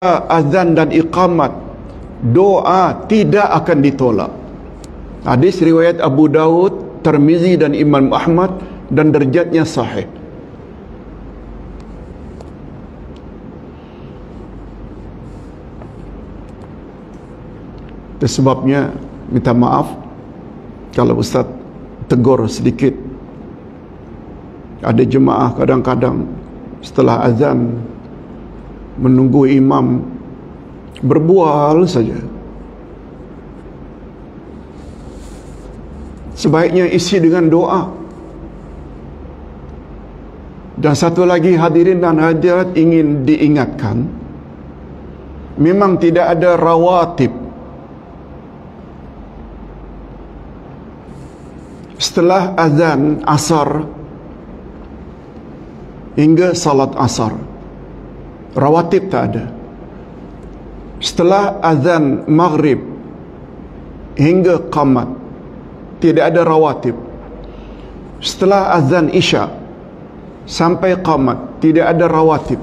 azan dan iqamat, doa tidak akan ditolak. Hadis riwayat Abu Dawud, Tirmizi dan Imam Ahmad, dan derajatnya sahih. Itu sebabnya minta maaf kalau Ustaz tegur sedikit. Ada jemaah kadang-kadang setelah azan menunggu imam berbual saja. Sebaiknya isi dengan doa. Dan satu lagi hadirin dan hadirat ingin diingatkan, memang tidak ada rawatib. Setelah azan asar hingga salat asar, rawatib tak ada. Setelah azan maghrib hingga qamat, tidak ada rawatib. Setelah azan isya sampai qamat, tidak ada rawatib.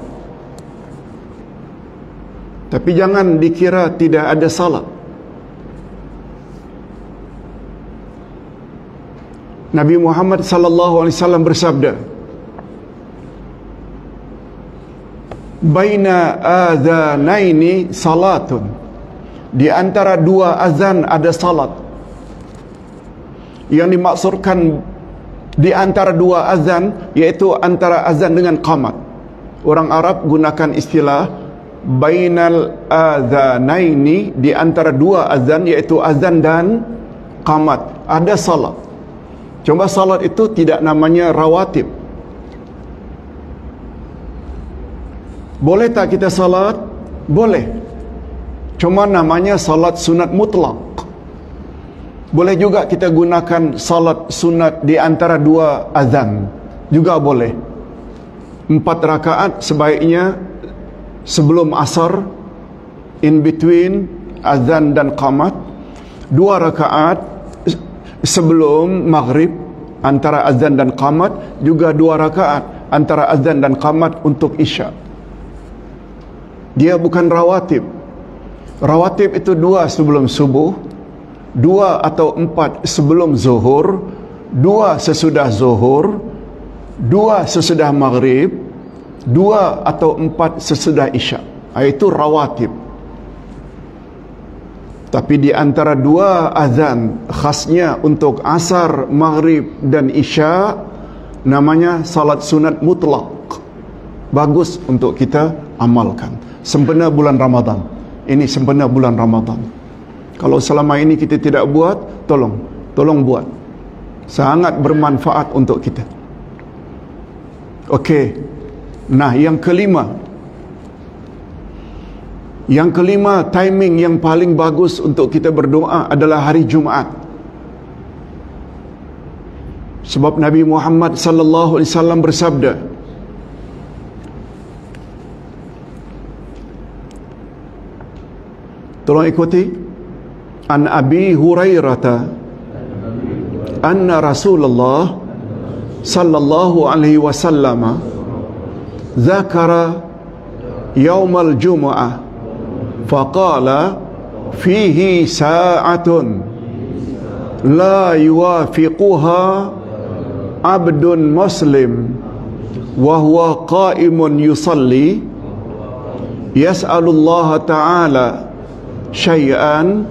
Tapi jangan dikira tidak ada salat. Nabi Muhammad sallallahu alaihi wasallam bersabda, baina adzanaini salatun, di antara dua azan ada salat. Yang dimaksudkan di antara dua azan yaitu antara azan dengan qamat. Orang Arab gunakan istilah bainal adzanaini, di antara dua azan yaitu azan dan qamat ada salat. Cuma salat itu tidak namanya rawatib. Boleh tak kita salat? Boleh. Cuma namanya salat sunat mutlak. Boleh juga kita gunakan salat sunat di antara dua azan, juga boleh. 4 rakaat sebaiknya sebelum asar, in between azan dan qamat. 2 rakaat sebelum maghrib, antara azan dan qamat. Juga 2 rakaat antara azan dan qamat untuk isya. Dia bukan rawatib. Rawatib itu 2 sebelum subuh, 2 atau 4 sebelum zuhur, 2 sesudah zuhur, 2 sesudah maghrib, 2 atau 4 sesudah isya. Itu rawatib. Tapi di antara 2 azan, khasnya untuk asar, maghrib dan isya, namanya salat sunat mutlak. Bagus untuk kita amalkan sempena bulan Ramadan. Ini sempena bulan Ramadan. Kalau selama ini kita tidak buat, tolong buat. Sangat bermanfaat untuk kita. Okey. Nah, yang kelima, timing yang paling bagus untuk kita berdoa adalah hari Jumaat. Sebab Nabi Muhammad sallallahu alaihi wasallam bersabda, tolong ikuti, an Abi Hurairah anna Rasulullah sallallahu alaihi wasallam zakara yaumal jumu'ah faqala fihi sa'atun la yuwafiquha abdun muslim wa huwa qa'imun yusalli yas'alullaha ta'ala syai'an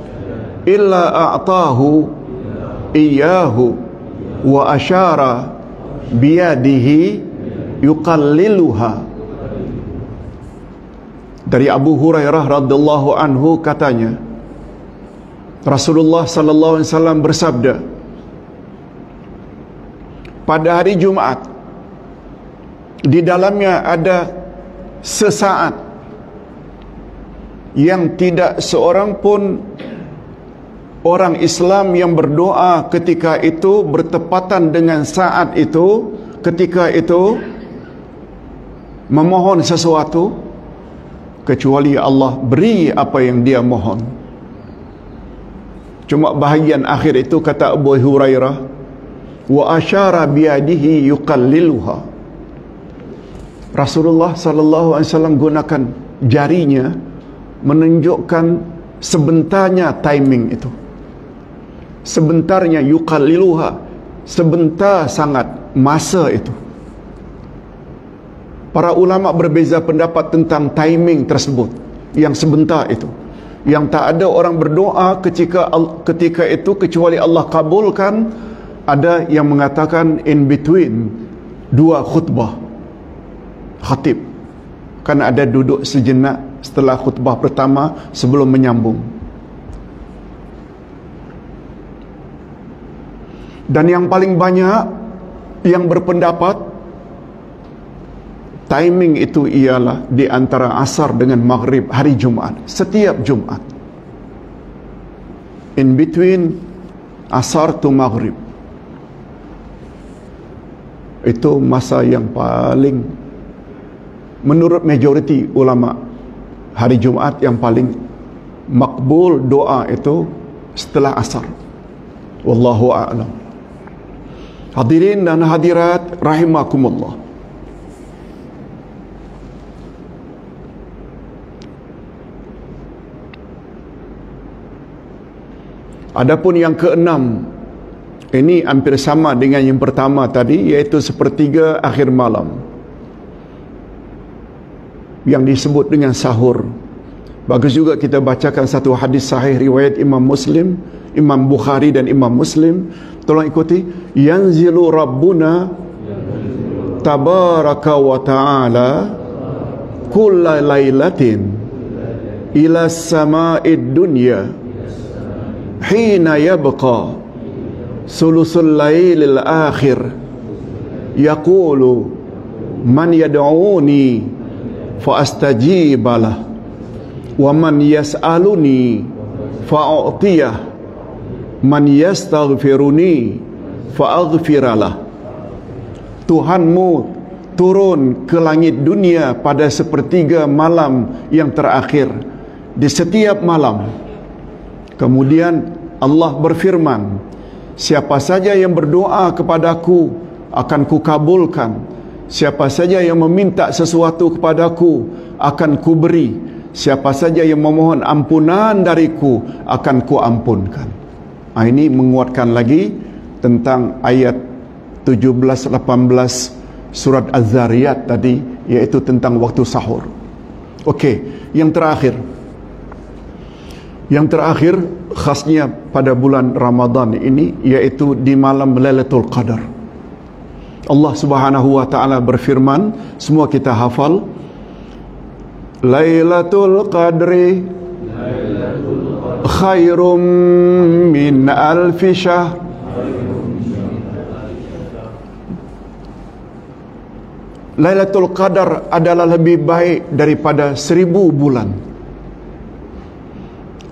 illa a'tahu iyyahu wa asyara biyadihi yuqalliluha. Dari Abu Hurairah radhiyallahu anhu katanya, Rasulullah sallallahu alaihi wasallam bersabda, pada hari Jumaat di dalamnya ada sesaat yang tidak seorang pun orang Islam yang berdoa ketika itu bertepatan dengan saat itu, ketika itu memohon sesuatu, kecuali Allah beri apa yang dia mohon. Cuma bahagian akhir itu kata Abu Hurairah, wa asyara biyadihi yuqalliluha. Rasulullah sallallahu alaihi wasallam gunakan jarinya menunjukkan sebentarnya timing itu. Sebentarnya yuqalliluha, sebentar sangat masa itu. Para ulama berbeza pendapat tentang timing tersebut, yang sebentar itu. Yang tak ada orang berdoa ketika itu kecuali Allah kabulkan. Ada yang mengatakan in between dua khutbah khatib, kan ada duduk sejenak setelah khutbah pertama sebelum menyambung. Dan yang paling banyak yang berpendapat timing itu ialah di antara asar dengan maghrib hari Jumaat, setiap Jumaat, in between asar to maghrib. Itu masa yang paling, menurut majoriti ulama, hari Jumaat yang paling makbul doa itu setelah asar. Wallahu a'lam. Hadirin dan hadirat rahimakumullah. Adapun yang keenam, ini hampir sama dengan yang pertama tadi, iaitu sepertiga akhir malam, yang disebut dengan sahur. Bagus juga kita bacakan satu hadis sahih riwayat Imam Muslim, Imam Bukhari dan Imam Muslim. Tolong ikuti. Yanzilu Rabbuna tabaraka wa ta'ala kulla laylatin ila sama'id dunya hina yabqa sulusul lailil akhir yaqulu man yad'uni fa astajibalah wa man yas'aluni fa'u'tiyah man yastaghfiruni fa'aghfiralah. Tuhanmu turun ke langit dunia pada sepertiga malam yang terakhir di setiap malam. Kemudian Allah berfirman, siapa saja yang berdoa kepadaku akan kukabulkan, siapa saja yang meminta sesuatu kepadaku akan kuberi, siapa saja yang memohon ampunan dariku akan kuampunkan. Ini menguatkan lagi tentang ayat 17-18 surat Az-Zariyat tadi, yaitu tentang waktu sahur. Okey, yang terakhir. Yang terakhir khasnya pada bulan Ramadan ini, yaitu di malam Lailatul Qadar. Allah Subhanahu wa taala berfirman, semua kita hafal, Lailatul Qadri khairum min alfi syahr. Lailatul Qadar adalah lebih baik daripada 1000 bulan.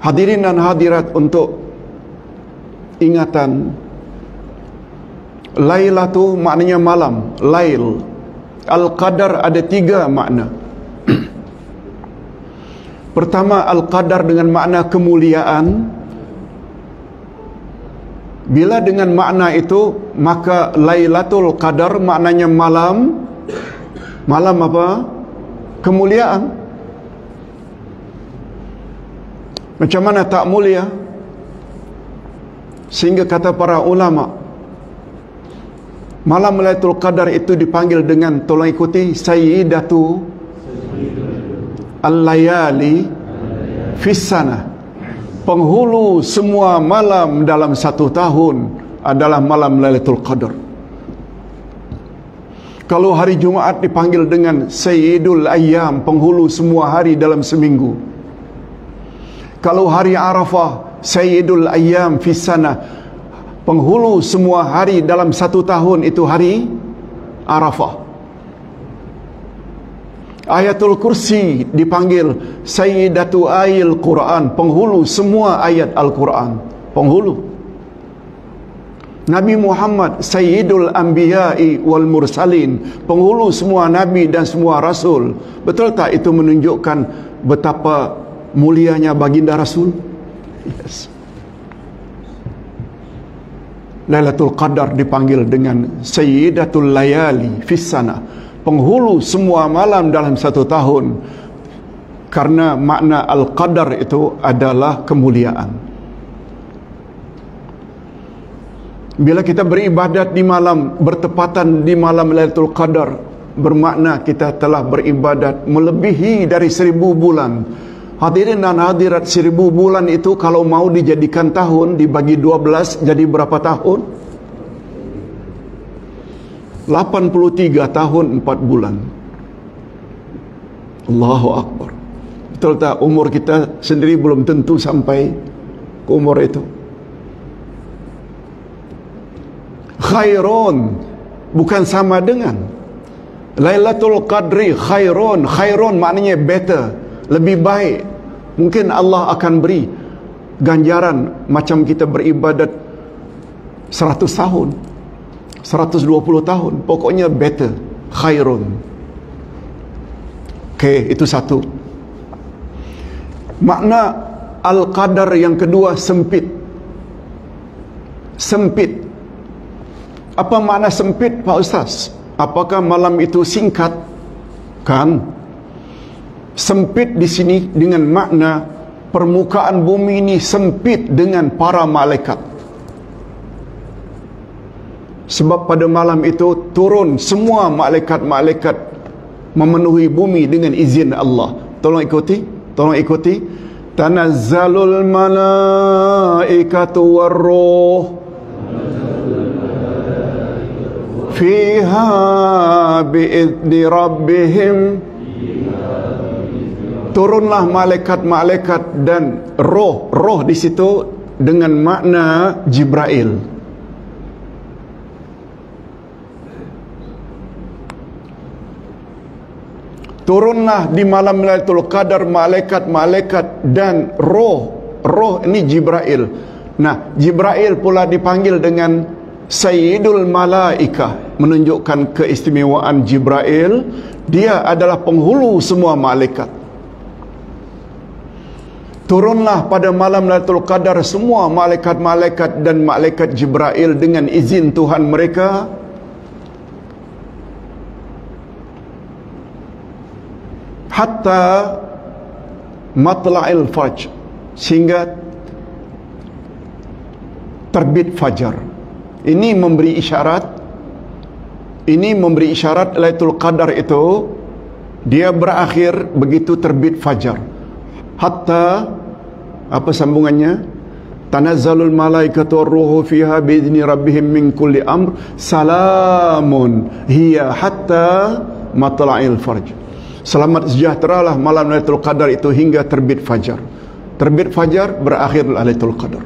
Hadirin dan hadirat, untuk ingatan, Lailatu maknanya malam, Lail. Al-Qadar ada 3 makna. Pertama, Al-Qadar dengan makna kemuliaan. Bila dengan makna itu, maka Lailatul Qadar maknanya malam. Malam apa? Kemuliaan. Macam mana tak mulia? Sehingga kata para ulama, malam Lailatul Qadar itu dipanggil dengan, tolong ikuti, Sayyidatu Al-Layali Fis-Sana. Penghulu semua malam dalam 1 tahun adalah malam Lailatul Qadar. Kalau hari Jumaat dipanggil dengan Sayyidul Ayyam, penghulu semua hari dalam seminggu. Kalau hari Arafah, Sayyidul Ayyam Fis-Sana, penghulu semua hari dalam 1 tahun, itu hari Arafah. Ayatul Kursi dipanggil Sayyidatu Ayil Quran, penghulu semua ayat Al-Quran, penghulu. Nabi Muhammad Sayyidul Anbiya'i wal Mursalin, penghulu semua Nabi dan semua Rasul. Betul tak itu menunjukkan betapa mulianya baginda Rasul? Yes. Lailatul Qadar dipanggil dengan Sayyidatul Layali Fis-Sana, penghulu semua malam dalam 1 tahun. Karena makna Al-Qadar itu adalah kemuliaan. Bila kita beribadat di malam, bertepatan di malam Lailatul Qadar, bermakna kita telah beribadat melebihi dari 1000 bulan. Hadirin dan hadirat, 1000 bulan itu kalau mau dijadikan tahun, dibagi 12, jadi berapa tahun? 83 tahun 4 bulan. Allahu Akbar. Betul tak? Umur kita sendiri belum tentu sampai ke umur itu. Khairun, bukan sama dengan. Lailatul Qadri khairun. Khairun maknanya better, lebih baik. Mungkin Allah akan beri ganjaran macam kita beribadat 100 tahun, 120 tahun. Pokoknya better, khairun. Okey, itu satu. Makna Al-Qadar yang kedua, sempit. Sempit. Apa makna sempit, Pak Ustaz? Apakah malam itu singkat? Kan? Sempit di sini dengan makna permukaan bumi ini sempit dengan para malaikat. Sebab pada malam itu turun semua malaikat-malaikat memenuhi bumi dengan izin Allah. Tolong ikuti, tolong ikuti. Tanazzalul malaikatu warruh fiha bi'izni rabbihim. Turunlah malaikat-malaikat dan roh. Roh di situ dengan makna Jibril. Turunlah di malam Lailatul Qadar malaikat-malaikat dan roh. Roh ini Jibril. Nah, Jibril pula dipanggil dengan Sayyidul Malaikah, menunjukkan keistimewaan Jibril. Dia adalah penghulu semua malaikat. Turunlah pada malam Lailatul Qadar semua malaikat-malaikat dan malaikat Jibril dengan izin Tuhan mereka. Hatta matla'il fajr, sehingga terbit fajar. Ini memberi isyarat, Lailatul Qadar itu dia berakhir begitu terbit fajar. Hatta, apa sambungannya? Tanazzalul malaikatu warruhu fiha biizni rabbihim min kulli amr salamun hiya hatta matla'il fajr. Selamat sejahteralah malam Lailatul Qadar itu hingga terbit fajar. Terbit fajar, berakhir Lailatul Qadar.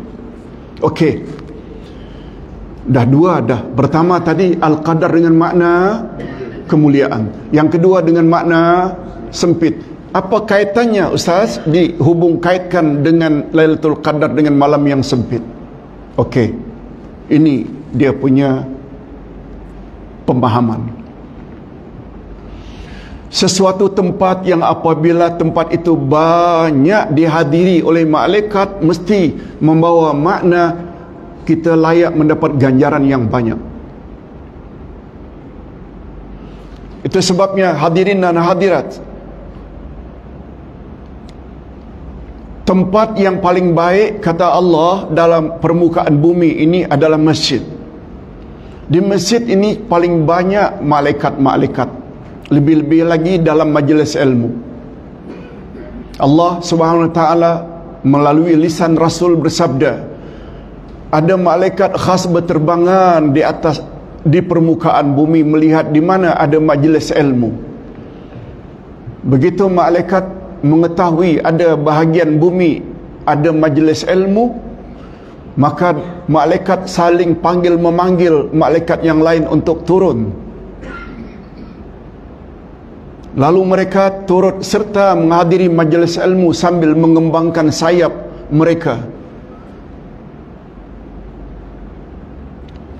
Okey. Dah dua dah. Pertama tadi Al-Qadar dengan makna kemuliaan. Yang kedua dengan makna sempit. Apa kaitannya Ustaz dihubung kaitkan dengan Lailatul Qadar dengan malam yang sempit? Okey. Ini dia punya pemahaman. Sesuatu tempat yang apabila tempat itu banyak dihadiri oleh malaikat, mesti membawa makna kita layak mendapat ganjaran yang banyak. Itu sebabnya hadirin dan hadirat, tempat yang paling baik kata Allah dalam permukaan bumi ini adalah masjid. Di masjid ini paling banyak malaikat-malaikat. Lebih-lebih lagi dalam majlis ilmu. Allah Subhanahu wa taala melalui lisan Rasul bersabda, ada malaikat khas berterbangan di atas di permukaan bumi melihat di mana ada majlis ilmu. Begitu malaikat mengetahui ada bahagian bumi ada majlis ilmu, maka malaikat saling panggil memanggil malaikat yang lain untuk turun. Lalu mereka turut serta menghadiri majlis ilmu sambil mengembangkan sayap mereka.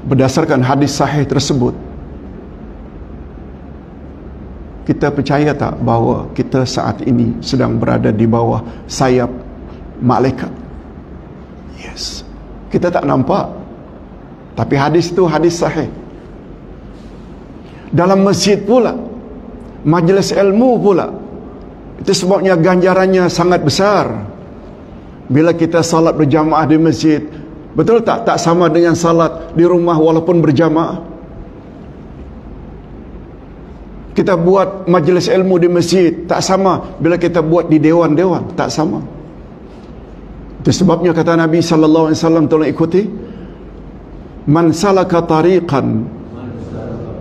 Berdasarkan hadis sahih tersebut, kita percaya tak bahawa kita saat ini sedang berada di bawah sayap malaikat? Yes. Kita tak nampak, tapi hadis itu hadis sahih. Dalam masjid pula, majlis ilmu pula, Itu sebabnya ganjarannya sangat besar. Bila kita salat berjamaah di masjid, betul tak? Tak sama dengan salat di rumah walaupun berjamaah. Kita buat majlis ilmu di masjid, tak sama bila kita buat di dewan-dewan, tak sama. Itu sebabnya kata Nabi sallallahu alaihi wasallam, tolong ikuti, man salaka tariqan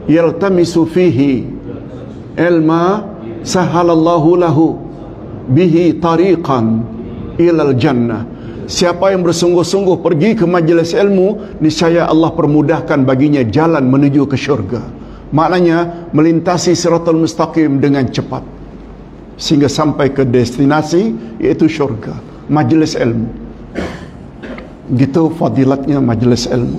yaltamisu fihi ilma sahalallahu lahu bihi tariqan ilal jannah. Siapa yang bersungguh-sungguh pergi ke majlis ilmu, niscaya Allah permudahkan baginya jalan menuju ke syurga. Maknanya melintasi siratal mustaqim dengan cepat sehingga sampai ke destinasi, iaitu syurga, majlis ilmu. Gitu fadilatnya majlis ilmu.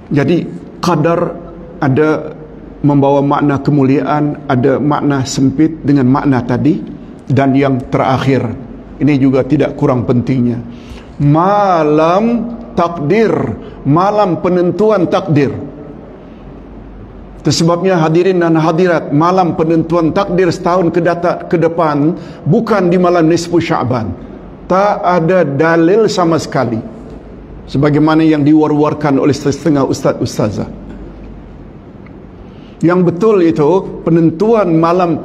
Jadi qadar ada membawa makna kemuliaan, ada makna sempit dengan makna tadi, dan yang terakhir ini juga tidak kurang pentingnya, malam takdir, malam penentuan takdir. Sebabnya hadirin dan hadirat, malam penentuan takdir setahun ke depan bukan di malam nisfu Sya'ban. Tak ada dalil sama sekali, sebagaimana yang diwar-warkan oleh setengah ustaz-ustazah. Yang betul itu penentuan malam,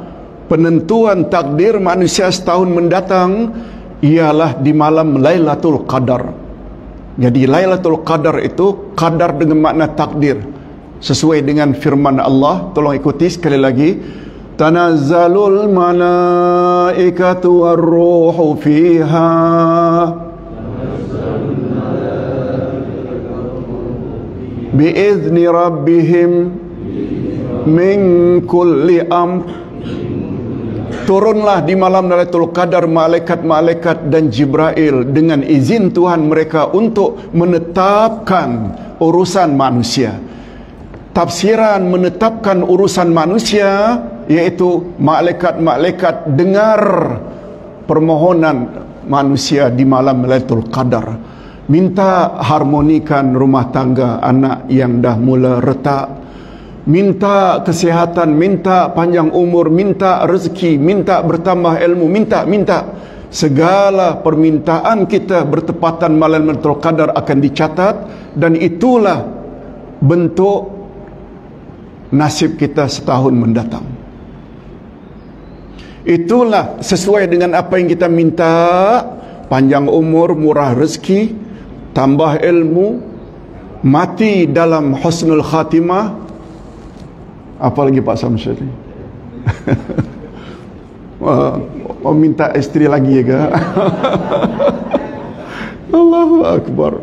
penentuan takdir manusia setahun mendatang ialah di malam Lailatul Qadar. Jadi Lailatul Qadar itu qadar dengan makna takdir, sesuai dengan firman Allah. Tolong ikuti sekali lagi, tanazzalul malaikatu war-ruhu fiha biizni rabbihim min kulli amr. Turunlah di malam Lailatul Qadar malaikat-malaikat dan Jibril dengan izin Tuhan mereka untuk menetapkan urusan manusia. Tafsiran menetapkan urusan manusia yaitu malaikat-malaikat dengar permohonan manusia di malam Lailatul Qadar, minta harmonikan rumah tangga anak yang dah mula retak, minta kesihatan, minta panjang umur, minta rezeki, minta bertambah ilmu, minta segala permintaan kita bertepatan malam Lailatul Qadar akan dicatat, dan itulah bentuk nasib kita setahun mendatang. Itulah sesuai dengan apa yang kita minta, panjang umur, murah rezeki, tambah ilmu, mati dalam husnul khatimah. Apa lagi Pak Samsul ni? Oh, minta isteri lagi ya ke? Allahu Akbar.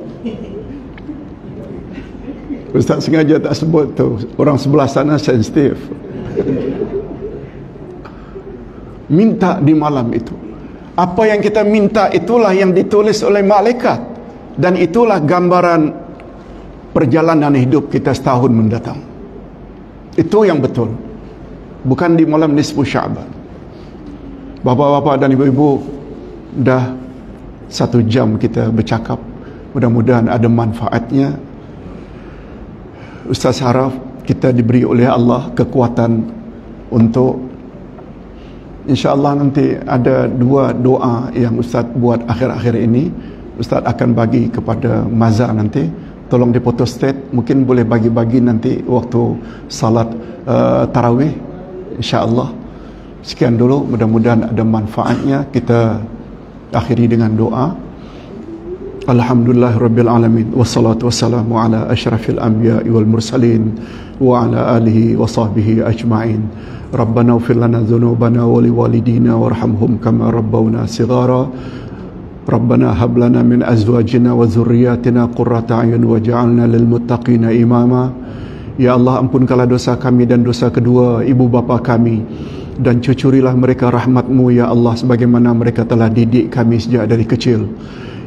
Ustaz sengaja tak sebut tu, orang sebelah sana sensitif. Minta di malam itu. Apa yang kita minta itulah yang ditulis oleh malaikat, dan itulah gambaran perjalanan hidup kita setahun mendatang. Itu yang betul, bukan di malam nisfu Sya'ban. Bapak-bapak dan ibu-ibu, dah 1 jam kita bercakap, mudah-mudahan ada manfaatnya. Ustaz harap kita diberi oleh Allah kekuatan untuk, insya-Allah nanti ada 2 doa yang Ustaz buat akhir-akhir ini, Ustaz akan bagi kepada Maza nanti. Tolong dipotostat, mungkin boleh bagi-bagi nanti waktu salat tarawih, insya-Allah. Sekian dulu, mudah-mudahan ada manfaatnya. Kita akhiri dengan doa. Alhamdulillah Rabbil Alamin, wassalatu wassalamu ala ashrafil anbiya wal mursalin wa ala alihi wa sahbihi ajma'in. Rabbana ighfir lana dhunubana wa liwalidina warhamhum kama rabbawna shighara. Rabbana hab lana min azwajina wa dhurriyyatina qurrata a'yun waj'alna lil muttaqina imama. Ya Allah, ampunkanlah dosa kami dan dosa kedua ibu bapa kami, dan cucurilah mereka rahmat-Mu ya Allah, sebagaimana mereka telah didik kami sejak dari kecil.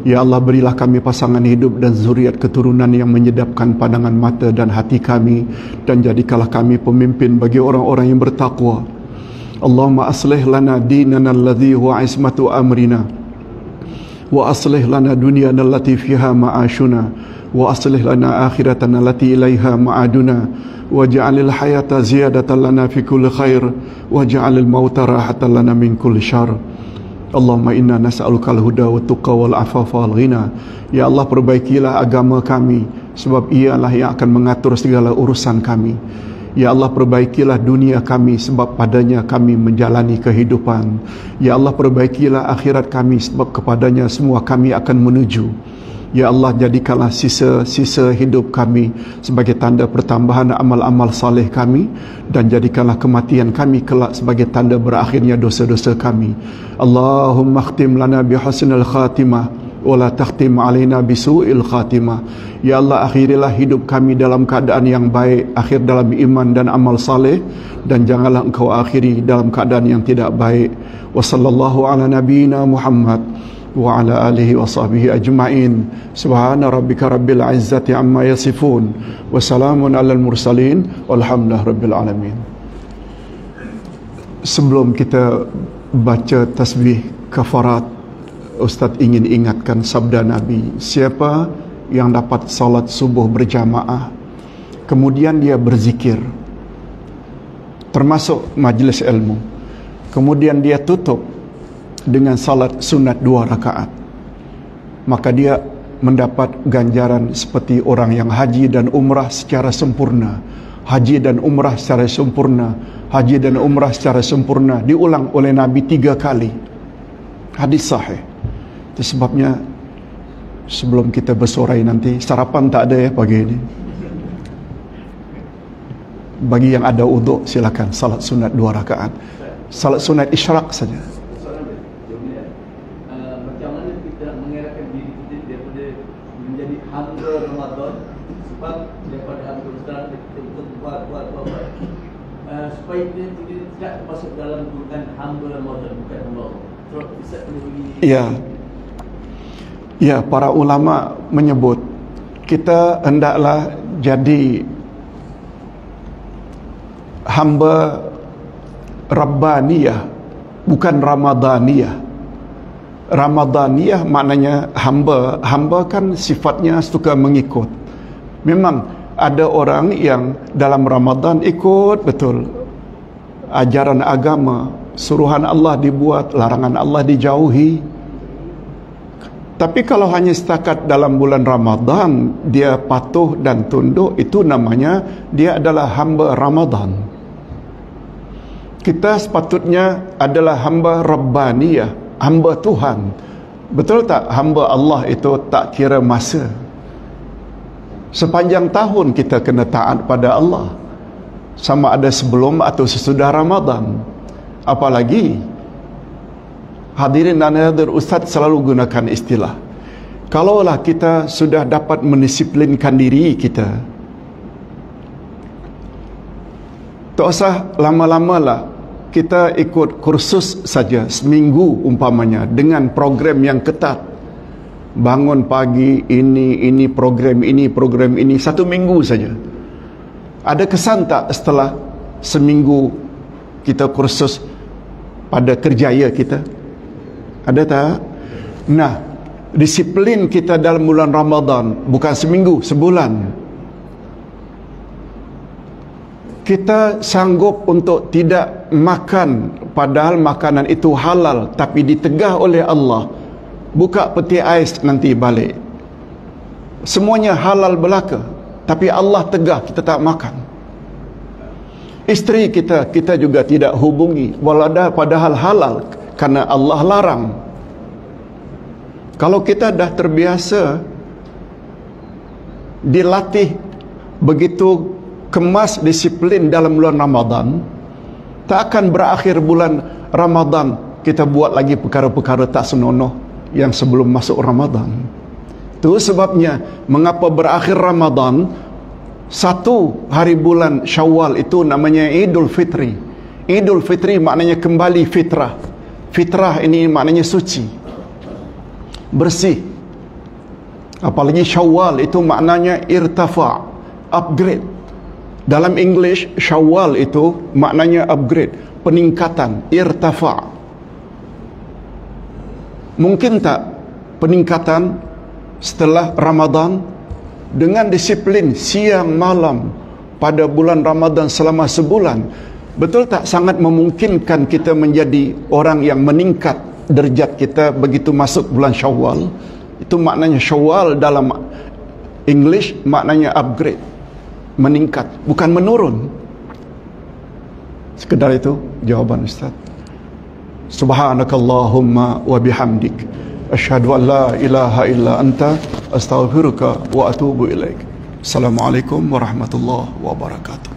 Ya Allah, berilah kami pasangan hidup dan zuriat keturunan yang menyedapkan pandangan mata dan hati kami, dan jadikanlah kami pemimpin bagi orang-orang yang bertakwa. Allahumma aslih lana dinana alladhi huwa ismatu amrina, wa aslih lana dunyana allati fiha ma'ashuna, wa aslih lana akhiratana allati ilaiha ma'aduna waj'alil hayata ziyadatan lana fi kulli khair waj'alil mauta rahatan lana min kulli syarr. Allahumma inna nas'aluka al-huda wa tuqa wal afafa wal ghina. Ya Allah, perbaikilah agama kami, sebab ialah yang akan mengatur segala urusan kami. Ya Allah, perbaikilah dunia kami, sebab padanya kami menjalani kehidupan. Ya Allah, perbaikilah akhirat kami, sebab kepadanya semua kami akan menuju. Ya Allah, jadikanlah sisa-sisa hidup kami sebagai tanda pertambahan amal-amal saleh kami, dan jadikanlah kematian kami kelak sebagai tanda berakhirnya dosa-dosa kami. Allahumma khtim lana bihusnil khatimah wa la takhtim alaina bisu'il khatimah. Ya Allah, akhirilah hidup kami dalam keadaan yang baik, akhir dalam iman dan amal saleh, dan janganlah engkau akhiri dalam keadaan yang tidak baik. Wa sallallahu ala nabiyyina Muhammad wa ala alihi wa sahbihi ajma'in. Subhana rabbika rabbil izzati amma yasifun wa salamun alal mursalin walhamdulillahi rabbil alamin. Sebelum kita baca tasbih kafarat, Ustaz ingin ingatkan sabda Nabi, siapa yang dapat salat subuh berjamaah kemudian dia berzikir termasuk majlis ilmu, kemudian dia tutup dengan salat sunat 2 rakaat, maka dia mendapat ganjaran seperti orang yang haji dan umrah secara sempurna. Haji dan umrah secara sempurna, haji dan umrah secara sempurna diulang oleh Nabi 3 kali. Hadis sahih. Itu sebabnya sebelum kita bersorai nanti, sarapan tak ada ya pagi ini. Bagi yang ada uduk, silakan salat sunat 2 rakaat. Salat sunat isyraq saja. Supaya dia tidak masuk dalam golongan hamba Ramadan, bukan hamba Allah. Ya. Ya, para ulama menyebut kita hendaklah jadi hamba Rabbaniyah, bukan Ramadaniyah. Ramadaniyah maknanya hamba. Hamba kan sifatnya suka mengikut. Memang ada orang yang dalam Ramadan ikut betul ajaran agama, suruhan Allah dibuat, larangan Allah dijauhi. Tapi kalau hanya setakat dalam bulan Ramadan dia patuh dan tunduk, itu namanya dia adalah hamba Ramadan. Kita sepatutnya adalah hamba Rabbaniyah, hamba Tuhan. Betul tak? Hamba Allah itu tak kira masa. Sepanjang tahun kita kena taat pada Allah, sama ada sebelum atau sesudah Ramadan. Apalagi hadirin dan hadir, Ustaz selalu gunakan istilah, kalaulah kita sudah dapat mendisiplinkan diri kita, tak usah lama-lama lah, kita ikut kursus saja seminggu umpamanya dengan program yang ketat. Bangun pagi, ini program ini, 1 minggu saja. Ada kesan tak setelah seminggu kita kursus pada kerjaya kita? Ada tak? Nah, disiplin kita dalam bulan Ramadan bukan seminggu, sebulan. Kita sanggup untuk tidak makan padahal makanan itu halal, tapi ditegah oleh Allah, buka peti ais nanti balik, semuanya halal belaka, tapi Allah tegah kita tak makan. Isteri kita juga tidak hubungi padahal halal, karena Allah larang. Kalau kita dah terbiasa dilatih begitu kemas disiplin dalam bulan Ramadan, tak akan berakhir bulan Ramadan kita buat lagi perkara-perkara tak senonoh yang sebelum masuk Ramadan. Itu sebabnya mengapa berakhir Ramadan, 1 hari bulan Syawal itu namanya Idul Fitri. Idul Fitri maknanya kembali fitrah. Fitrah ini maknanya suci, bersih. Apalagi Syawal itu maknanya irtafa, upgrade. Dalam English, Syawal itu maknanya upgrade, peningkatan, irtafa. Mungkin tak peningkatan setelah Ramadan? dengan disiplin siang malam pada bulan Ramadan selama sebulan, betul tak sangat memungkinkan kita menjadi orang yang meningkat derajat kita begitu masuk bulan Syawal? Itu maknanya Syawal dalam English maknanya upgrade, meningkat, bukan menurun. Sekedar itu jawaban Ustaz. Subhanakallahumma wa bihamdik, asyhadu an la ilaha illa anta, astaghfiruka wa atubu ilaik. Assalamualaikum warahmatullahi wabarakatuh.